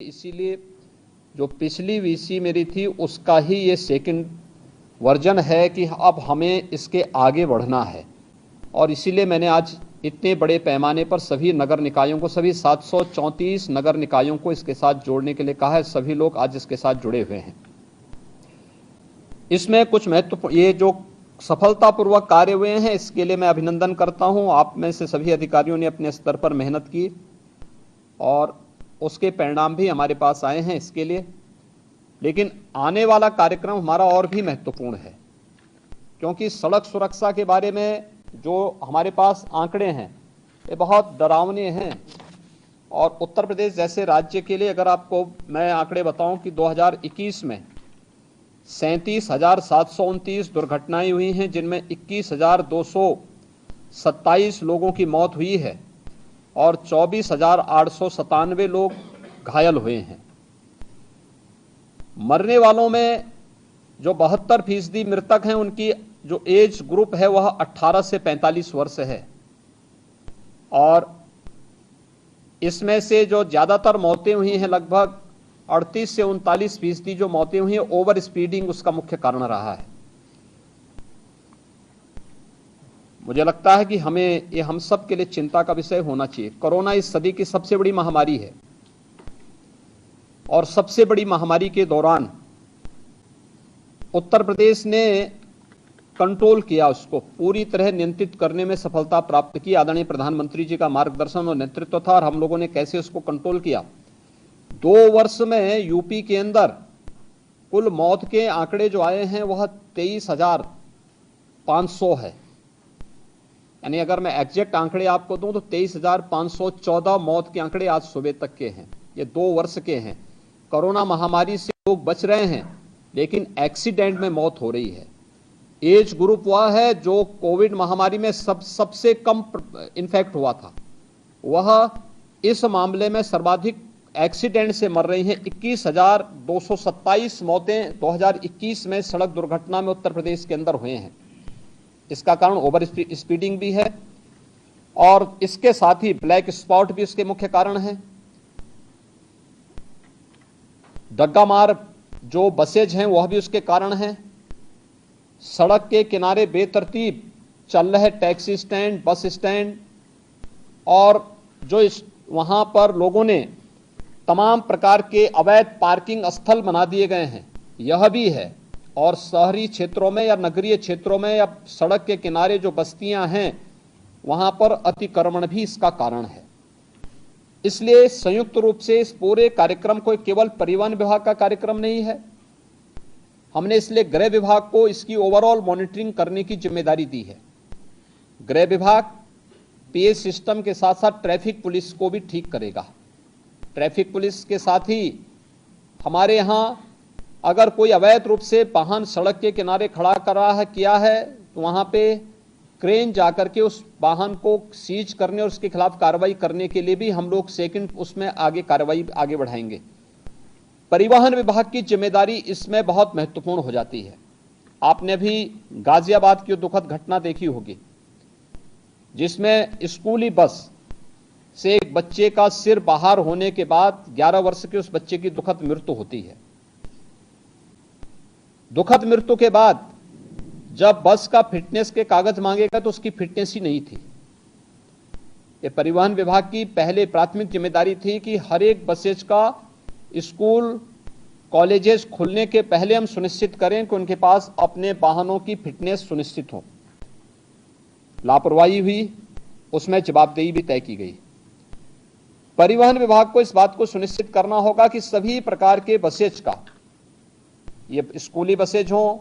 इसीलिए जो पिछली वीसी मेरी थी उसका ही ये सेकंड वर्जन है कि अब हमें इसके आगे बढ़ना है। और इसीलिए मैंने आज इतने बड़े पैमाने पर सभी नगर निकायों को, सभी 734 नगर निकायों को इसके साथ जोड़ने के लिए कहा है। सभी लोग आज इसके साथ जुड़े हुए हैं। इसमें कुछ महत्वपूर्ण, ये जो सफलतापूर्वक कार्य हुए हैं इसके लिए मैं अभिनंदन करता हूं। आप में से सभी अधिकारियों ने अपने स्तर पर मेहनत की और उसके परिणाम भी हमारे पास आए हैं इसके लिए। लेकिन आने वाला कार्यक्रम हमारा और भी महत्वपूर्ण है, क्योंकि सड़क सुरक्षा के बारे में जो हमारे पास आंकड़े हैं ये बहुत डरावने हैं। और उत्तर प्रदेश जैसे राज्य के लिए अगर आपको मैं आंकड़े बताऊं कि 2021 में 37,729 दुर्घटनाएं हुई हैं, जिनमें 21,227 लोगों की मौत हुई है और 24,897 लोग घायल हुए हैं। मरने वालों में जो 72% मृतक हैं उनकी जो एज ग्रुप है वह 18 से 45 वर्ष है। और इसमें से जो ज्यादातर मौतें हुई हैं, लगभग 38 से 39% जो मौतें हुई हैं, ओवर स्पीडिंग उसका मुख्य कारण रहा है। मुझे लगता है कि हमें ये हम सब के लिए चिंता का विषय होना चाहिए। कोरोना इस सदी की सबसे बड़ी महामारी है और सबसे बड़ी महामारी के दौरान उत्तर प्रदेश ने कंट्रोल किया, उसको पूरी तरह नियंत्रित करने में सफलता प्राप्त की। आदरणीय प्रधानमंत्री जी का मार्गदर्शन और नेतृत्व था और हम लोगों ने कैसे उसको कंट्रोल किया। 2 वर्ष में यूपी के अंदर कुल मौत के आंकड़े जो आए हैं वह 23,500 है। यानी अगर मैं एग्जैक्ट आंकड़े आपको दूं तो 23,514 मौत के आंकड़े आज सुबह तक के हैं। ये 2 वर्ष के हैं। कोरोना महामारी से लोग बच रहे हैं, लेकिन एक्सीडेंट में मौत हो रही है। एज ग्रुप वह है जो कोविड महामारी में सबसे कम इन्फेक्ट हुआ था, वह इस मामले में सर्वाधिक एक्सीडेंट से मर रही हैं। 21,227 मौतें 2021 में सड़क दुर्घटना में उत्तर प्रदेश के अंदर हुए हैं। इसका कारण ओवर स्पीडिंग भी है और इसके साथ ही ब्लैक स्पॉट भी इसके मुख्य कारण है। डग्गा मार जो बसेज हैं वह भी उसके कारण हैं। सड़क के किनारे बेतरतीब चल रहे टैक्सी स्टैंड, बस स्टैंड और जो वहां पर लोगों ने तमाम प्रकार के अवैध पार्किंग स्थल बना दिए गए हैं, यह भी है। और शहरी क्षेत्रों में या नगरीय क्षेत्रों में या सड़क के किनारे जो बस्तियां हैं वहां पर अतिक्रमण भी इसका कारण है। इसलिए संयुक्त रूप से इस पूरे कार्यक्रम को केवल परिवहन विभाग का कार्यक्रम नहीं है, हमने इसलिए गृह विभाग को इसकी ओवरऑल मॉनिटरिंग करने की जिम्मेदारी दी है। गृह विभाग पीए सिस्टम के साथ साथ ट्रैफिक पुलिस को भी ठीक करेगा। ट्रैफिक पुलिस के साथ ही हमारे यहां अगर कोई अवैध रूप से वाहन सड़क के किनारे खड़ा किया है तो वहां पे क्रेन जाकर के उस वाहन को सीज करने और उसके खिलाफ कार्रवाई करने के लिए भी हम लोग सेकंड उसमें आगे कार्रवाई आगे बढ़ाएंगे। परिवहन विभाग की जिम्मेदारी इसमें बहुत महत्वपूर्ण हो जाती है। आपने भी गाजियाबाद की दुखद घटना देखी होगी, जिसमें स्कूली बस से एक बच्चे का सिर बाहर होने के बाद 11 वर्ष के उस बच्चे की दुखद मृत्यु होती है। दुखद मृत्यु के बाद जब बस का फिटनेस के कागज मांगेगा तो उसकी फिटनेस ही नहीं थी। ये परिवहन विभाग की पहले प्राथमिक जिम्मेदारी थी कि हर एक बसेज का स्कूल कॉलेजेस खुलने के पहले हम सुनिश्चित करें कि उनके पास अपने वाहनों की फिटनेस सुनिश्चित हो। लापरवाही हुई, उसमें जवाबदेही भी तय की गई। परिवहन विभाग को इस बात को सुनिश्चित करना होगा कि सभी प्रकार के बसेज का, ये स्कूली बसेज हों,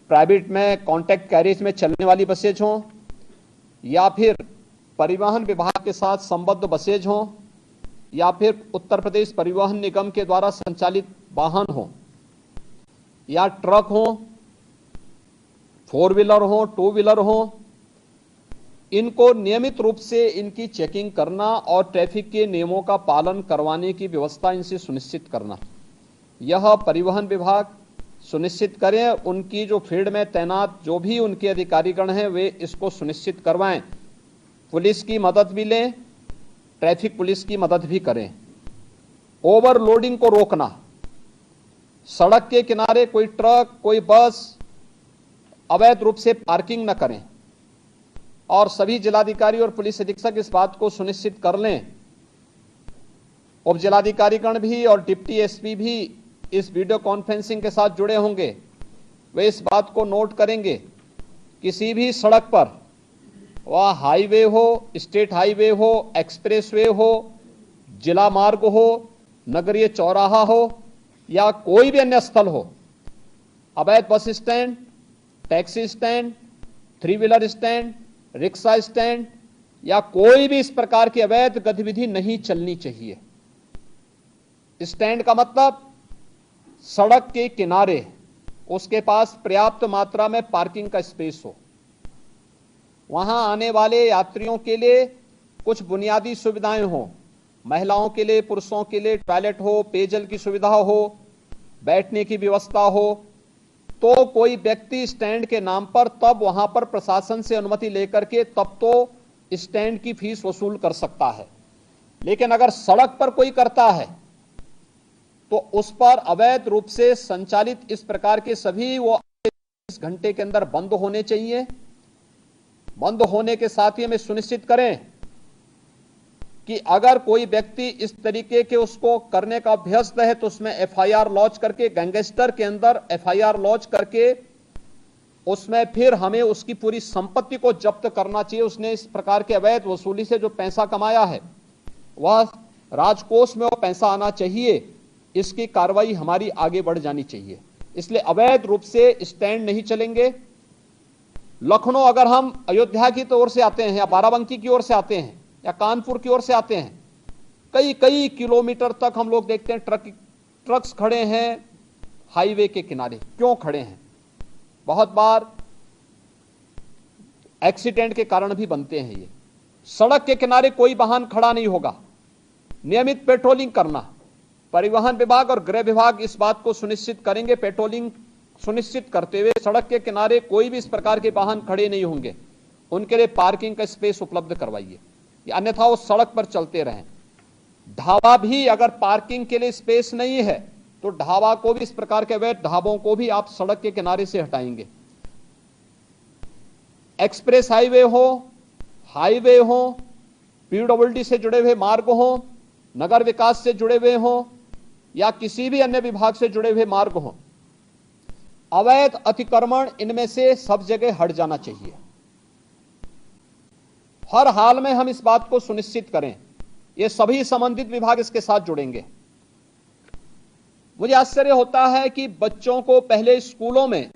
प्राइवेट में कॉन्ट्रैक्ट कैरेज में चलने वाली बसेज हों, या फिर परिवहन विभाग के साथ संबद्ध बसेज हों, या फिर उत्तर प्रदेश परिवहन निगम के द्वारा संचालित वाहन हो, या ट्रक हो, 4 व्हीलर हो, 2 व्हीलर हो, इनको नियमित रूप से इनकी चेकिंग करना और ट्रैफिक के नियमों का पालन करवाने की व्यवस्था इनसे सुनिश्चित करना, यह परिवहन विभाग सुनिश्चित करें। उनकी जो फील्ड में तैनात जो भी उनके अधिकारीगण हैं वे इसको सुनिश्चित करवाएं। पुलिस की मदद भी लें, ट्रैफिक पुलिस की मदद भी करें। ओवरलोडिंग को रोकना, सड़क के किनारे कोई ट्रक कोई बस अवैध रूप से पार्किंग न करें और सभी जिलाधिकारी और पुलिस अधीक्षक इस बात को सुनिश्चित कर लें, उप जिलाधिकारीगण भी और डिप्टी एसपी भी इस वीडियो कॉन्फ्रेंसिंग के साथ जुड़े होंगे, वे इस बात को नोट करेंगे किसी भी सड़क पर, वह हाईवे हो, स्टेट हाईवे हो, एक्सप्रेसवे हो, जिला मार्ग हो, नगरीय चौराहा हो या कोई भी अन्य स्थल हो, अवैध bus stand, taxi stand, three wheeler stand, rickshaw stand या कोई भी इस प्रकार की अवैध गतिविधि नहीं चलनी चाहिए। स्टैंड का मतलब सड़क के किनारे उसके पास पर्याप्त मात्रा में पार्किंग का स्पेस हो, वहां आने वाले यात्रियों के लिए कुछ बुनियादी सुविधाएं हो, महिलाओं के लिए पुरुषों के लिए टॉयलेट हो, पेयजल की सुविधा हो, बैठने की व्यवस्था हो, तो कोई व्यक्ति स्टैंड के नाम पर तब वहां पर प्रशासन से अनुमति लेकर के तब तो स्टैंड की फीस वसूल कर सकता है। लेकिन अगर सड़क पर कोई करता है तो उस पर अवैध रूप से संचालित इस प्रकार के सभी वो 24 घंटे के अंदर बंद होने चाहिए। बंद होने के साथ ही हमें सुनिश्चित करें कि अगर कोई व्यक्ति इस तरीके के उसको करने का अभ्यस्त है तो उसमें एफआईआर लॉन्च करके, गैंगस्टर के अंदर एफआईआर लॉन्च करके उसमें फिर हमें उसकी पूरी संपत्ति को जब्त करना चाहिए। उसने इस प्रकार के अवैध वसूली से जो पैसा कमाया है वह राजकोष में वो पैसा आना चाहिए, इसकी कार्रवाई हमारी आगे बढ़ जानी चाहिए। इसलिए अवैध रूप से स्टैंड नहीं चलेंगे। लखनऊ अगर हम अयोध्या की ओर से आते हैं या बाराबंकी की ओर से आते हैं या कानपुर की ओर से आते हैं, कई कई किलोमीटर तक हम लोग देखते हैं ट्रक्स खड़े हैं हाईवे के किनारे। क्यों खड़े हैं? बहुत बार एक्सीडेंट के कारण भी बनते हैं। ये सड़क के किनारे कोई वाहन खड़ा नहीं होगा। नियमित पेट्रोलिंग करना, परिवहन विभाग और गृह विभाग इस बात को सुनिश्चित करेंगे, पेट्रोलिंग सुनिश्चित करते हुए सड़क के किनारे कोई भी इस प्रकार के वाहन खड़े नहीं होंगे, उनके लिए पार्किंग का स्पेस उपलब्ध करवाइए, अन्यथा वो सड़क पर चलते रहें। ढाबा भी अगर पार्किंग के लिए स्पेस नहीं है तो ढाबा को भी, इस प्रकार के अवैध ढाबों को भी आप सड़क के किनारे से हटाएंगे। एक्सप्रेस हाईवे हो, पीडब्ल्यूडी से जुड़े हुए मार्ग हो, नगर विकास से जुड़े हुए हो या किसी भी अन्य विभाग से जुड़े हुए मार्ग हो, अवैध अतिक्रमण इनमें से सब जगह हट जाना चाहिए। हर हाल में हम इस बात को सुनिश्चित करें, ये सभी संबंधित विभाग इसके साथ जुड़ेंगे। मुझे आश्चर्य होता है कि बच्चों को पहले स्कूलों में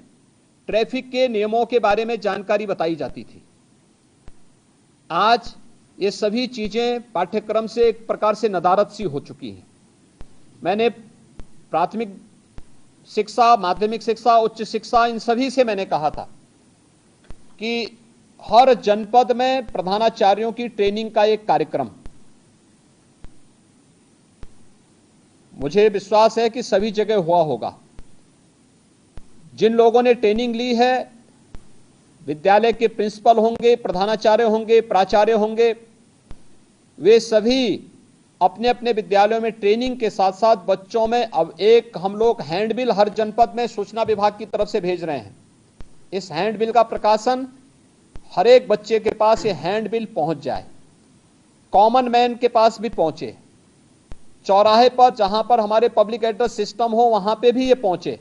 ट्रैफिक के नियमों के बारे में जानकारी बताई जाती थी। आज ये सभी चीजें पाठ्यक्रम से एक प्रकार से नदारद सी हो चुकी हैं। मैंने प्राथमिक शिक्षा, माध्यमिक शिक्षा, उच्च शिक्षा, इन सभी से मैंने कहा था कि हर जनपद में प्रधानाचार्यों की ट्रेनिंग का एक कार्यक्रम, मुझे विश्वास है कि सभी जगह हुआ होगा। जिन लोगों ने ट्रेनिंग ली है, विद्यालय के प्रिंसिपल होंगे, प्रधानाचार्य होंगे, प्राचार्य होंगे, वे सभी अपने अपने विद्यालयों में ट्रेनिंग के साथ साथ बच्चों में अब एक हम लोग हैंडबिल हर जनपद में सूचना विभाग की तरफ से भेज रहे हैं। इस हैंडबिल का प्रकाशन हर एक बच्चे के पास ये हैंडबिल पहुंच जाए, कॉमन मैन के पास भी पहुंचे, चौराहे पर जहां पर हमारे पब्लिक एड्रेस सिस्टम हो वहां पे भी ये पहुंचे।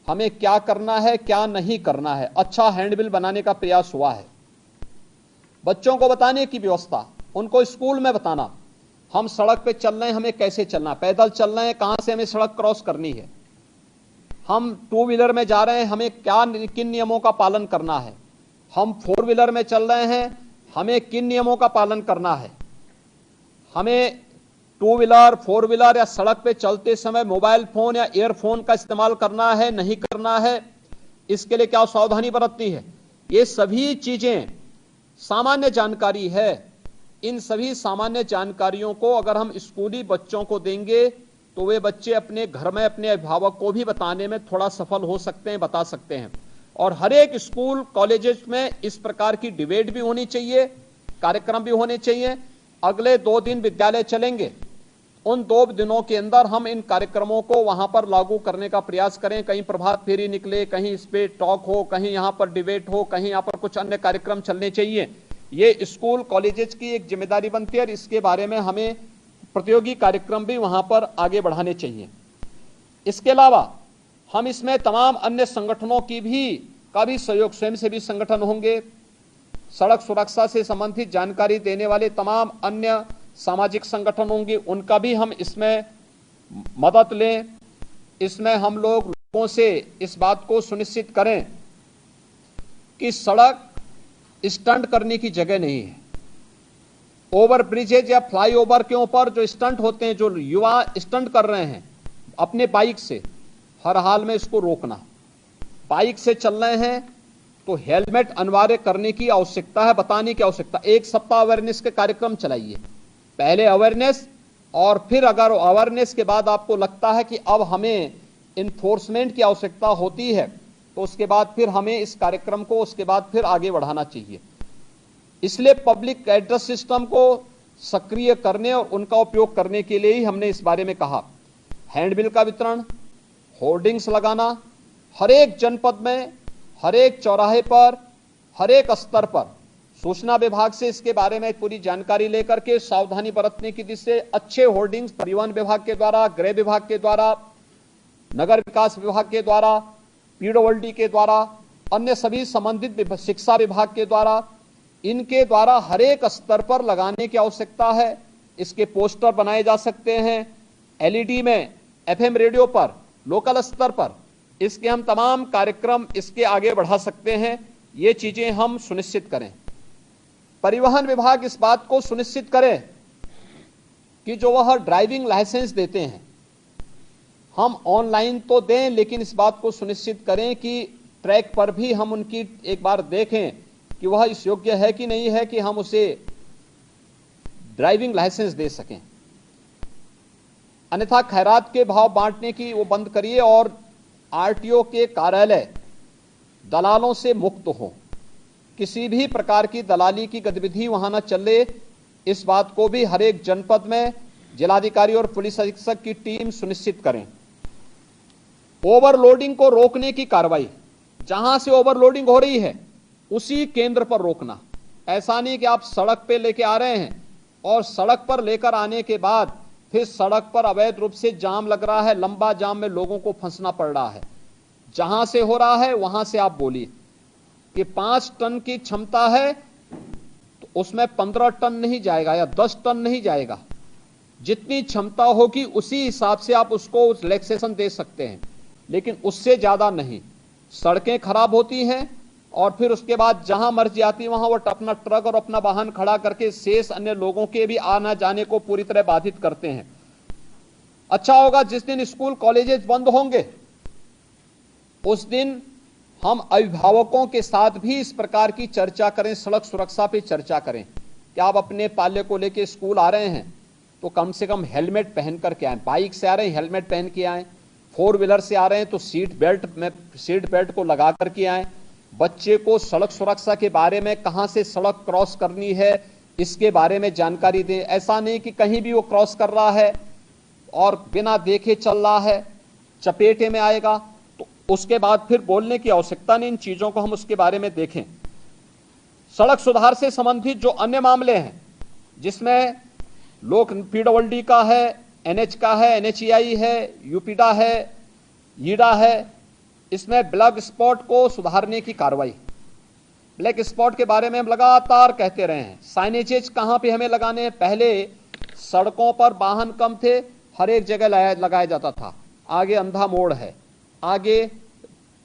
हमें क्या करना है क्या नहीं करना है, अच्छा हैंडबिल बनाने का प्रयास हुआ है। बच्चों को बताने की व्यवस्था, उनको स्कूल में बताना, हम सड़क पे चल रहे हैं, हमें कैसे चलना, पैदल चल रहे हैं, कहां से हमें सड़क क्रॉस करनी है, हम टू व्हीलर में जा रहे हैं, हमें क्या किन नियमों का पालन करना है, हम फोर व्हीलर में चल रहे हैं, हमें किन नियमों का पालन करना है, हमें टू व्हीलर, फोर व्हीलर या सड़क पे चलते समय मोबाइल फोन या ईयरफोन का इस्तेमाल करना है नहीं करना है, इसके लिए क्या सावधानी बरतनी है। ये सभी चीजें सामान्य जानकारी है। इन सभी सामान्य जानकारियों को अगर हम स्कूली बच्चों को देंगे तो वे बच्चे अपने घर में अपने अभिभावक को भी बताने में थोड़ा सफल हो सकते हैं, बता सकते हैं। और हर एक स्कूल कॉलेजेस में इस प्रकार की डिबेट भी होनी चाहिए, कार्यक्रम भी होने चाहिए। अगले 2 दिन विद्यालय चलेंगे, उन 2 दिनों के अंदर हम इन कार्यक्रमों को वहां पर लागू करने का प्रयास करें। कहीं प्रभात फेरी निकले, कहीं इस पे टॉक हो, कहीं यहां पर डिबेट हो, कहीं यहां पर कुछ अन्य कार्यक्रम चलने चाहिए। ये स्कूल कॉलेजेस की एक जिम्मेदारी बनती है और इसके बारे में हमें प्रतियोगी कार्यक्रम भी वहां पर आगे बढ़ाने चाहिए। इसके अलावा हम इसमें तमाम अन्य संगठनों का भी सहयोग, स्वयंसेवी संगठन होंगे, सड़क सुरक्षा से संबंधित जानकारी देने वाले तमाम अन्य सामाजिक संगठन होंगे, उनका भी हम इसमें मदद लें। इसमें हम लोगों से इस बात को सुनिश्चित करें कि सड़क स्टंट करने की जगह नहीं है। ओवर ब्रिजेज या फ्लाईओवर के ऊपर जो स्टंट होते हैं, जो युवा स्टंट कर रहे हैं अपने बाइक से, हर हाल में इसको रोकना। बाइक से चल रहे हैं तो हेलमेट अनिवार्य करने की आवश्यकता है, बताने की आवश्यकता। 1 सप्ताह अवेयरनेस के कार्यक्रम चलाइए, पहले अवेयरनेस, और फिर अगर अवेयरनेस के बाद आपको लगता है कि अब हमें इन्फोर्समेंट की आवश्यकता होती है तो उसके बाद फिर हमें इस कार्यक्रम को उसके बाद फिर आगे बढ़ाना चाहिए। इसलिए पब्लिक एड्रेस सिस्टम को सक्रिय करने और उनका उपयोग करने के लिए ही हमने इस बारे में कहा। हैंडबिल का वितरण, होर्डिंग्स लगाना, हर एक जनपद में, हर एक चौराहे पर, हर एक स्तर पर सूचना विभाग से इसके बारे में पूरी जानकारी लेकर के सावधानी बरतने की दिशा से अच्छे होर्डिंग्स परिवहन विभाग के द्वारा, गृह विभाग के द्वारा, नगर विकास विभाग के द्वारा, पीडब्ल्यूडी के द्वारा, अन्य सभी संबंधित शिक्षा विभाग के द्वारा, इनके द्वारा हर एक स्तर पर लगाने की आवश्यकता है। इसके पोस्टर बनाए जा सकते हैं, एलईडी में, एफएम रेडियो पर, लोकल स्तर पर इसके हम तमाम कार्यक्रम इसके आगे बढ़ा सकते हैं। ये चीजें हम सुनिश्चित करें। परिवहन विभाग इस बात को सुनिश्चित करे कि जो वह ड्राइविंग लाइसेंस देते हैं हम ऑनलाइन तो दें, लेकिन इस बात को सुनिश्चित करें कि ट्रैक पर भी हम उनकी एक बार देखें कि वह इस योग्य है कि नहीं है कि हम उसे ड्राइविंग लाइसेंस दे सकें। अन्यथा खैरात के भाव बांटने की वो बंद करिए और आरटीओ के कार्यालय दलालों से मुक्त हो। किसी भी प्रकार की दलाली की गतिविधि वहां न चले, इस बात को भी हर एक जनपद में जिलाधिकारी और पुलिस अधीक्षक की टीम सुनिश्चित करें। ओवरलोडिंग को रोकने की कार्रवाई, जहां से ओवरलोडिंग हो रही है उसी केंद्र पर रोकना। ऐसा नहीं कि आप सड़क पे लेके आ रहे हैं और सड़क पर लेकर आने के बाद फिर सड़क पर अवैध रूप से जाम लग रहा है, लंबा जाम में लोगों को फंसना पड़ रहा है। जहां से हो रहा है वहां से आप बोलिए कि 5 टन की क्षमता है तो उसमें 15 टन नहीं जाएगा या 10 टन नहीं जाएगा। जितनी क्षमता होगी उसी हिसाब से आप उसको रिलैक्सेशन दे सकते हैं, लेकिन उससे ज्यादा नहीं। सड़कें खराब होती हैं और फिर उसके बाद जहां मर्जी आती वहां वो अपना ट्रक और अपना वाहन खड़ा करके शेष अन्य लोगों के भी आना जाने को पूरी तरह बाधित करते हैं। अच्छा होगा जिस दिन स्कूल कॉलेजेस बंद होंगे उस दिन हम अभिभावकों के साथ भी इस प्रकार की चर्चा करें, सड़क सुरक्षा पे चर्चा करें कि आप अपने पाल्य को लेके स्कूल आ रहे हैं तो कम से कम हेलमेट पहन करके आए। बाइक से आ रहे हैं हेलमेट पहन के आए, 4 व्हीलर से आ रहे हैं तो सीट बेल्ट को लगा करके आए। बच्चे को सड़क सुरक्षा के बारे में, कहां से सड़क क्रॉस करनी है इसके बारे में जानकारी दें। ऐसा नहीं कि कहीं भी वो क्रॉस कर रहा है और बिना देखे चल रहा है, चपेटे में आएगा तो उसके बाद फिर बोलने की आवश्यकता नहीं। इन चीजों को हम उसके बारे में देखें। सड़क सुधार से संबंधित जो अन्य मामले हैं जिसमें लोक पीडब्ल्यूडी का है, एनएच का है, एनएचईआई है, यूपीडा है, ईडा है, इसमें ब्लैक स्पॉट को सुधारने की कार्रवाई। ब्लैक स्पॉट के बारे में हम लगातार कहते रहे हैं। साइनेजेज कहां पे हमें लगाने हैं? पहले सड़कों पर वाहन कम थे, हर एक जगह लगाया जाता था। आगे अंधा मोड़ है, आगे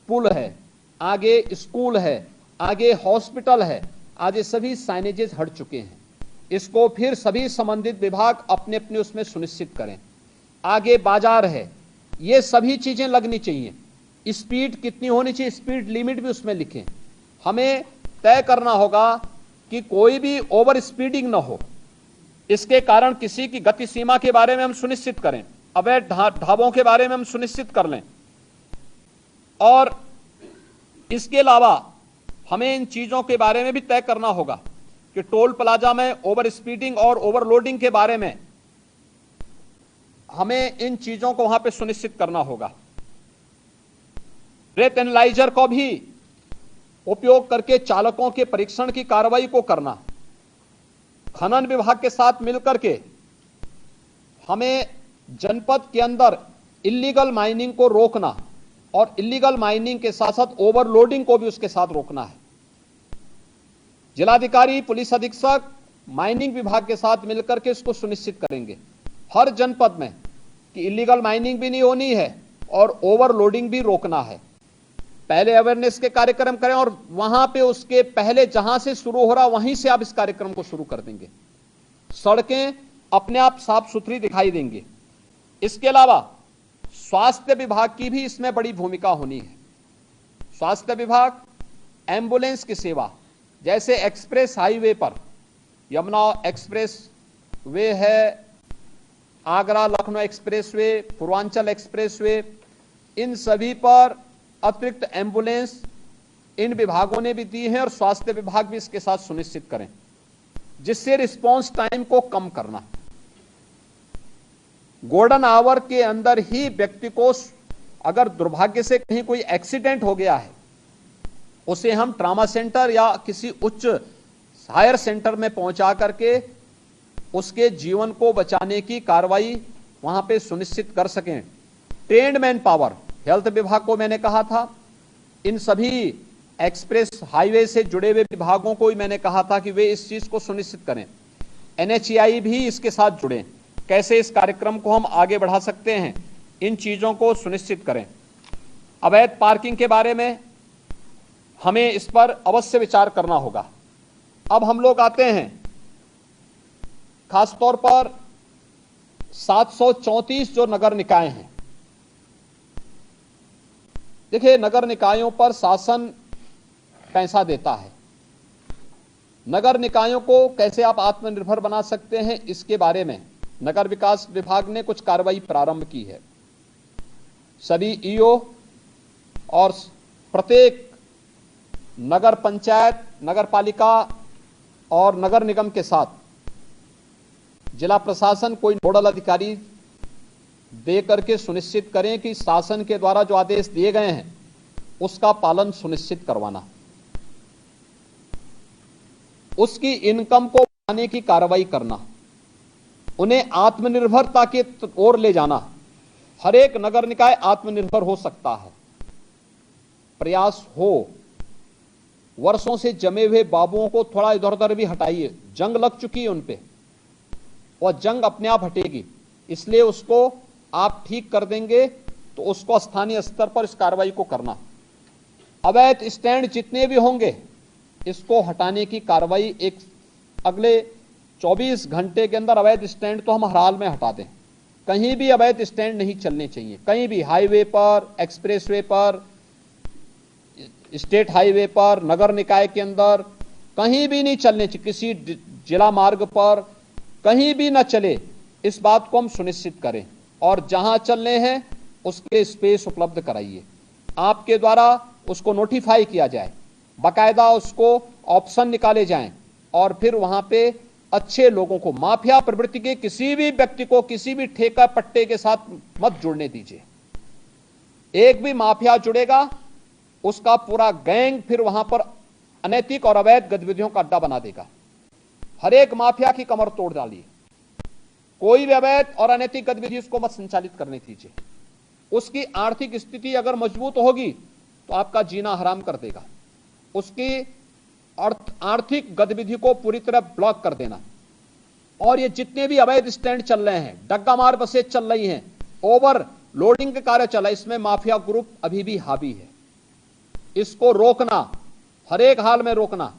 पुल है, आगे स्कूल है, आगे हॉस्पिटल है, आज ये सभी साइनेजेस हट चुके हैं। इसको फिर सभी संबंधित विभाग अपने अपने उसमें सुनिश्चित करें। आगे बाजार है, ये सभी चीजें लगनी चाहिए। स्पीड कितनी होनी चाहिए, स्पीड लिमिट भी उसमें लिखें। हमें तय करना होगा कि कोई भी ओवर स्पीडिंग ना हो, इसके कारण किसी की गति सीमा के बारे में हम सुनिश्चित करें। अवैध ढाबों के बारे में हम सुनिश्चित कर लें और इसके अलावा हमें इन चीजों के बारे में भी तय करना होगा कि टोल प्लाजा में ओवर स्पीडिंग और ओवरलोडिंग के बारे में हमें इन चीजों को वहां पे सुनिश्चित करना होगा। ब्रेथ एनालाइजर को भी उपयोग करके चालकों के परीक्षण की कार्रवाई को करना। खनन विभाग के साथ मिलकर के हमें जनपद के अंदर इल्लीगल माइनिंग को रोकना और इल्लीगल माइनिंग के साथ साथ ओवरलोडिंग को भी उसके साथ रोकना है। जिलाधिकारी, पुलिस अधीक्षक माइनिंग विभाग के साथ मिलकर के इसको सुनिश्चित करेंगे हर जनपद में कि इल्लीगल माइनिंग भी नहीं होनी है और ओवरलोडिंग भी रोकना है। पहले अवेयरनेस के कार्यक्रम करें और वहां पे उसके पहले जहां से शुरू हो रहा वहीं से आप इस कार्यक्रम को शुरू कर देंगे। सड़कें अपने आप साफ सुथरी दिखाई देंगी। इसके अलावा स्वास्थ्य विभाग की भी इसमें बड़ी भूमिका होनी है। स्वास्थ्य विभाग एम्बुलेंस की सेवा, जैसे एक्सप्रेस हाईवे पर यमुना एक्सप्रेस वे है, Agra Lucknow expressway, Purvanchal expressway, इन सभी पर अतिरिक्त एम्बुलेंस इन विभागों ने भी दी है और स्वास्थ्य विभाग भी इसके साथ सुनिश्चित करें, जिससे रिस्पांस टाइम को कम करना। गोल्डन आवर के अंदर ही व्यक्ति को अगर दुर्भाग्य से कहीं कोई एक्सीडेंट हो गया है, उसे हम ट्रॉमा सेंटर या किसी उच्च हायर सेंटर में पहुंचा करके उसके जीवन को बचाने की कार्रवाई वहां पे सुनिश्चित कर सकें। ट्रेन्ड मैन पावर, हेल्थ विभाग को मैंने कहा था, इन सभी एक्सप्रेस हाईवे से जुड़े हुए विभागों को भी मैंने कहा था कि वे इस चीज को सुनिश्चित करें। एनएचएआई भी इसके साथ जुड़े, कैसे इस कार्यक्रम को हम आगे बढ़ा सकते हैं, इन चीजों को सुनिश्चित करें। अवैध पार्किंग के बारे में हमें इस पर अवश्य विचार करना होगा। अब हम लोग आते हैं खासतौर पर 734 जो नगर निकाय हैं। देखिए, नगर निकायों पर शासन पैसा देता है। नगर निकायों को कैसे आप आत्मनिर्भर बना सकते हैं, इसके बारे में नगर विकास विभाग ने कुछ कार्रवाई प्रारंभ की है। सभी ईओ और प्रत्येक नगर पंचायत, नगर पालिका और नगर निगम के साथ जिला प्रशासन कोई नोडल अधिकारी दे करके सुनिश्चित करें कि शासन के द्वारा जो आदेश दिए गए हैं उसका पालन सुनिश्चित करवाना, उसकी इनकम को बढ़ाने की कार्रवाई करना, उन्हें आत्मनिर्भरता की ओर ले जाना। हर एक नगर निकाय आत्मनिर्भर हो सकता है, प्रयास हो। वर्षों से जमे हुए बाबुओं को थोड़ा इधर उधर भी हटाइए, जंग लग चुकी है उन पे और जंग अपने आप हटेगी, इसलिए उसको आप ठीक कर देंगे तो उसको स्थानीय स्तर पर इस कार्रवाई को करना। अवैध स्टैंड जितने भी होंगे इसको हटाने की कार्रवाई एक अगले 24 घंटे के अंदर अवैध स्टैंड तो हम हर हाल में हटा दें। कहीं भी अवैध स्टैंड नहीं चलने चाहिए, कहीं भी, हाईवे पर, एक्सप्रेसवे पर, स्टेट हाईवे पर, नगर निकाय के अंदर कहीं भी नहीं चलने चाहिए। किसी जिला मार्ग पर कहीं भी ना चले, इस बात को हम सुनिश्चित करें और जहां चलने हैं उसके स्पेस उपलब्ध कराइए। आपके द्वारा उसको नोटिफाई किया जाए, बाकायदा उसको ऑप्शन निकाले जाएं और फिर वहां पे अच्छे लोगों को, माफिया प्रवृत्ति के किसी भी व्यक्ति को किसी भी ठेका पट्टे के साथ मत जुड़ने दीजिए। एक भी माफिया जुड़ेगा उसका पूरा गैंग फिर वहां पर अनैतिक और अवैध गतिविधियों का अड्डा बना देगा। हर एक माफिया की कमर तोड़ डालिए, कोई भी अवैध और अनैतिक गतिविधि उसको मत संचालित करने दीजिए। उसकी आर्थिक स्थिति अगर मजबूत होगी तो आपका जीना हराम कर देगा। उसकी आर्थिक गतिविधि को पूरी तरह ब्लॉक कर देना। और ये जितने भी अवैध स्टैंड चल रहे हैं, डग्गा मार बसें चल रही हैं, ओवर लोडिंग के कार्य चला, इसमें माफिया ग्रुप अभी भी हावी है। इसको रोकना, हर एक हाल में रोकना।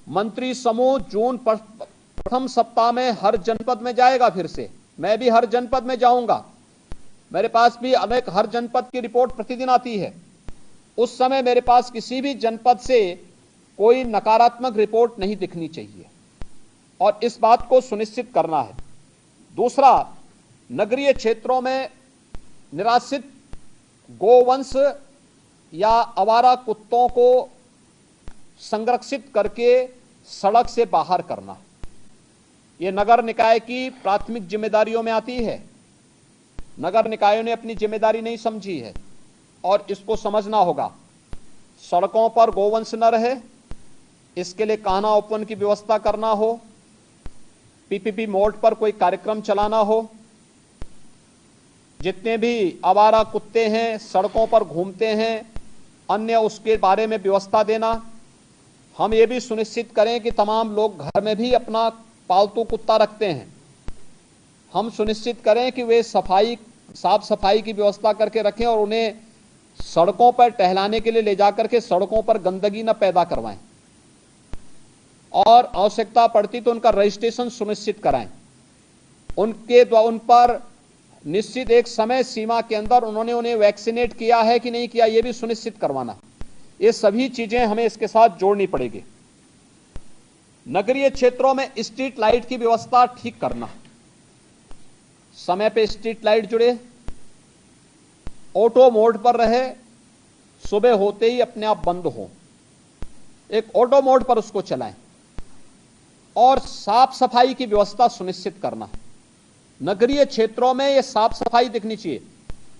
मंत्री समूह जून प्रथम सप्ताह में हर जनपद में जाएगा। फिर से मैं भी हर जनपद में जाऊंगा, मेरे पास भी अनेक हर जनपद की रिपोर्ट प्रतिदिन आती है। उस समय मेरे पास किसी भी जनपद से कोई नकारात्मक रिपोर्ट नहीं दिखनी चाहिए और इस बात को सुनिश्चित करना है। दूसरा, नगरीय क्षेत्रों में निराश्रित गोवंश या आवारा कुत्तों को संरक्षित करके सड़क से बाहर करना, ये नगर निकाय की प्राथमिक जिम्मेदारियों में आती है। नगर निकायों ने अपनी जिम्मेदारी नहीं समझी है और इसको समझना होगा। सड़कों पर गोवंश न रहे, इसके लिए कान्हा ओपन की व्यवस्था करना हो, पीपीपी मोड पर कोई कार्यक्रम चलाना हो, जितने भी आवारा कुत्ते हैं सड़कों पर घूमते हैं अन्य उसके बारे में व्यवस्था देना। हम ये भी सुनिश्चित करें कि तमाम लोग घर में भी अपना पालतू कुत्ता रखते हैं, हम सुनिश्चित करें कि वे साफ सफाई की व्यवस्था करके रखें और उन्हें सड़कों पर टहलाने के लिए ले जाकर के सड़कों पर गंदगी न पैदा करवाएं और आवश्यकता पड़ती तो उनका रजिस्ट्रेशन सुनिश्चित कराएं। उन पर निश्चित एक समय सीमा के अंदर उन्हें वैक्सीनेट किया है कि नहीं किया, यह भी सुनिश्चित करवाना। ये सभी चीजें हमें इसके साथ जोड़नी पड़ेगी। नगरीय क्षेत्रों में स्ट्रीट लाइट की व्यवस्था ठीक करना, समय पे स्ट्रीट लाइट जुड़े, ऑटो मोड पर रहे, सुबह होते ही अपने आप बंद हो, एक ऑटो मोड पर उसको चलाएं और साफ सफाई की व्यवस्था सुनिश्चित करना। नगरीय क्षेत्रों में यह साफ सफाई दिखनी चाहिए,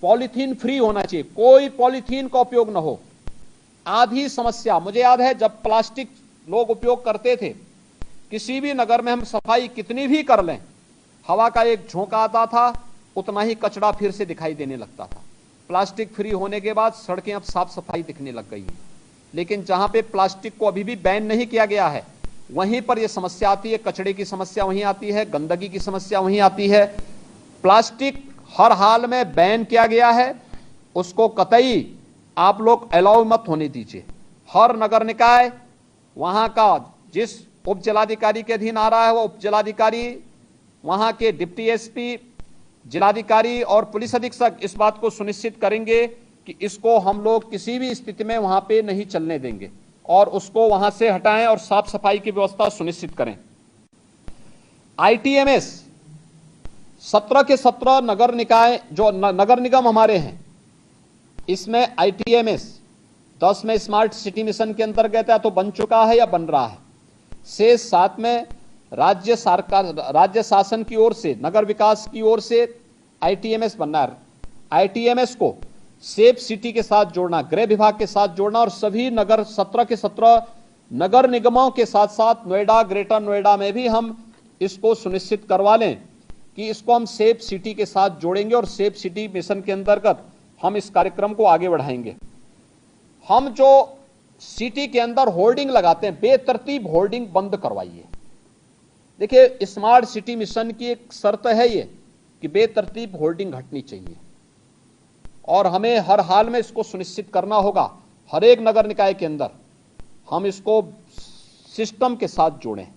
पॉलीथीन फ्री होना चाहिए, कोई पॉलीथीन का उपयोग न हो। आधी समस्या मुझे याद है जब प्लास्टिक लोग उपयोग करते थे, किसी भी नगर में हम सफाई कितनी भी कर लें, हवा का एक झोंका आता था, उतना ही कचरा फिर से दिखाई देने लगता था। प्लास्टिक फ्री होने के बाद सड़कें अब साफ सफाई दिखने लग गई हैं, लेकिन जहां पे प्लास्टिक को अभी भी बैन नहीं किया गया है वहीं पर यह समस्या आती है, कचरे की समस्या वहीं आती है, गंदगी की समस्या वहीं आती है। प्लास्टिक हर हाल में बैन किया गया है, उसको कतई आप लोग अलाउ मत होने दीजिए। हर नगर निकाय वहां का जिस उप जिलाधिकारी के अधीन आ रहा है वो उप जिलाधिकारी, वहां के डिप्टी एसपी, जिलाधिकारी और पुलिस अधीक्षक इस बात को सुनिश्चित करेंगे कि इसको हम लोग किसी भी स्थिति में वहां पे नहीं चलने देंगे और उसको वहां से हटाएं और साफ सफाई की व्यवस्था सुनिश्चित करें। आईटीएमएस 17 के 17 नगर निकाय जो नगर निगम हमारे हैं, इसमें आईटीएमएस 10 में स्मार्ट सिटी मिशन के अंतर्गत है तो बन चुका है या बन रहा है, से 7 में राज्य सरकार राज्य शासन की ओर से नगर विकास की ओर से आईटीएमएस बनना है। आईटीएमएस को सेफ सिटी के साथ जोड़ना, गृह विभाग के साथ जोड़ना और सभी नगर 17 के 17 नगर निगमों के साथ साथ नोएडा, ग्रेटर नोएडा में भी हम इसको सुनिश्चित करवा लें कि इसको हम सेफ सिटी के साथ जोड़ेंगे और सेफ सिटी मिशन के अंतर्गत हम इस कार्यक्रम को आगे बढ़ाएंगे। हम जो सिटी के अंदर होर्डिंग लगाते हैं, बेतरतीब होर्डिंग बंद करवाइए। देखिए, स्मार्ट सिटी मिशन की एक शर्त है ये कि बेतरतीब होर्डिंग हटनी चाहिए और हमें हर हाल में इसको सुनिश्चित करना होगा। हर एक नगर निकाय के अंदर हम इसको सिस्टम के साथ जोड़ें।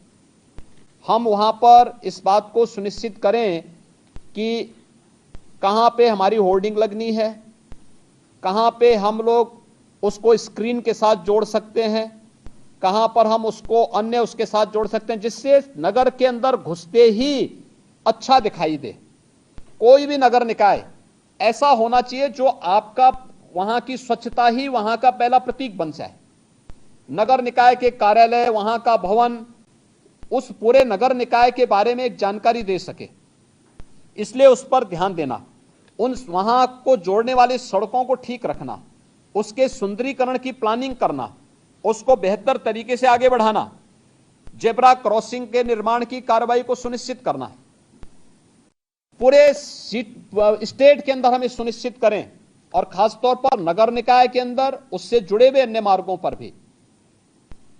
हम वहां पर इस बात को सुनिश्चित करें कि कहां पे हमारी होर्डिंग लगनी है, कहां पे हम लोग उसको स्क्रीन के साथ जोड़ सकते हैं, कहां पर हम उसको अन्य उसके साथ जोड़ सकते हैं, जिससे नगर के अंदर घुसते ही अच्छा दिखाई दे। कोई भी नगर निकाय ऐसा होना चाहिए जो आपका वहां की स्वच्छता ही वहां का पहला प्रतीक बन जाए। नगर निकाय के कार्यालय, वहां का भवन उस पूरे नगर निकाय के बारे में एक जानकारी दे सके, इसलिए उस पर ध्यान देना। उन वहां को जोड़ने वाली सड़कों को ठीक रखना, उसके सुंदरीकरण की प्लानिंग करना, उसको बेहतर तरीके से आगे बढ़ाना, जेब्रा क्रॉसिंग के निर्माण की कार्रवाई को सुनिश्चित करना। पूरे स्टेट के अंदर हम इस सुनिश्चित करें और खासतौर पर नगर निकाय के अंदर उससे जुड़े हुए अन्य मार्गों पर भी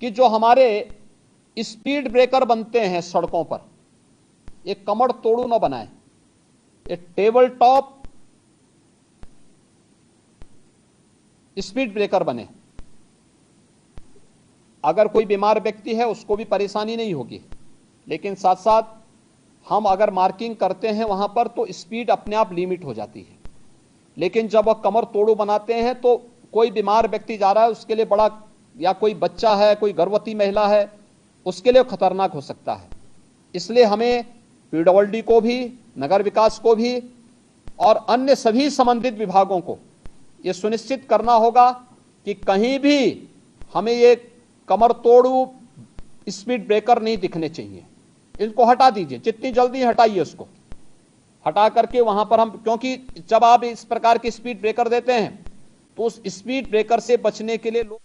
कि जो हमारे स्पीड ब्रेकर बनते हैं सड़कों पर, ये कमर तोड़ू न बनाए, ये टेबल टॉप स्पीड ब्रेकर बने। अगर कोई बीमार व्यक्ति है उसको भी परेशानी नहीं होगी, लेकिन साथ साथ हम अगर मार्किंग करते हैं वहां पर तो स्पीड अपने आप लिमिट हो जाती है। लेकिन जब वह कमर तोड़ू बनाते हैं तो कोई बीमार व्यक्ति जा रहा है उसके लिए बड़ा, या कोई बच्चा है, कोई गर्भवती महिला है, उसके लिए खतरनाक हो सकता है। इसलिए हमें पीडब्ल्यूडी को भी, नगर विकास को भी और अन्य सभी संबंधित विभागों को यह सुनिश्चित करना होगा कि कहीं भी हमें ये कमर तोड़ू स्पीड ब्रेकर नहीं दिखने चाहिए। इनको हटा दीजिए, जितनी जल्दी हटाइए उसको। हटा करके वहां पर हम, क्योंकि जब आप इस प्रकार की स्पीड ब्रेकर देते हैं तो उस स्पीड ब्रेकर से बचने के लिए लोग